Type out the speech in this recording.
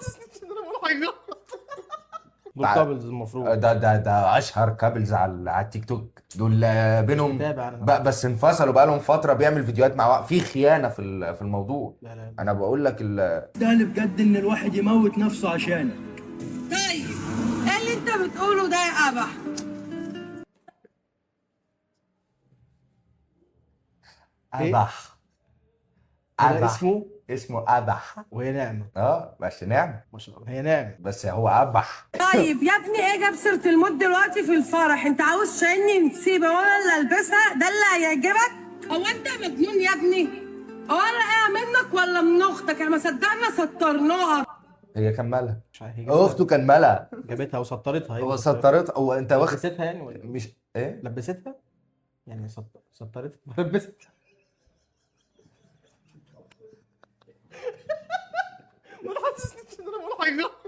حسسنيش ان انا بقول حاجه غلط. دول كابلز المفروض. ده اشهر كابلز على التيك توك دول، بينهم متابع انا. بس انفصلوا بقالهم فتره، بيعمل فيديوهات مع بعض، في خيانه في الموضوع. لا لا. انا بقول لك ده بجد ان الواحد يموت نفسه عشانك. طيب ايه اللي انت بتقوله ده يا ابح؟ إيه؟ ابح. ده اسمه ابح. وهي نعمة. بس نعم، ما شاء الله هي نعمة. بس هو ابح. طيب يا ابني ايه جاب سيره الموت دلوقتي في الفرح؟ انت عاوز شايلني نسيبه وانا اللي البسها؟ ده اللي هيعجبك؟ هو انت مجنون يا ابني؟ هو انا ايه منك ولا من اختك؟ احنا ما صدقنا سطرناها. هي كملها، مش عارف هي جابتها. اخته كملها. جابتها وسطرتها. هي هو سطرتها، هو انت واخد لبستها يعني ولا مش ايه؟ لبستها؟ يعني سطرتها لبستها. ما حسسنيش ان انا بقول حاجه غلط.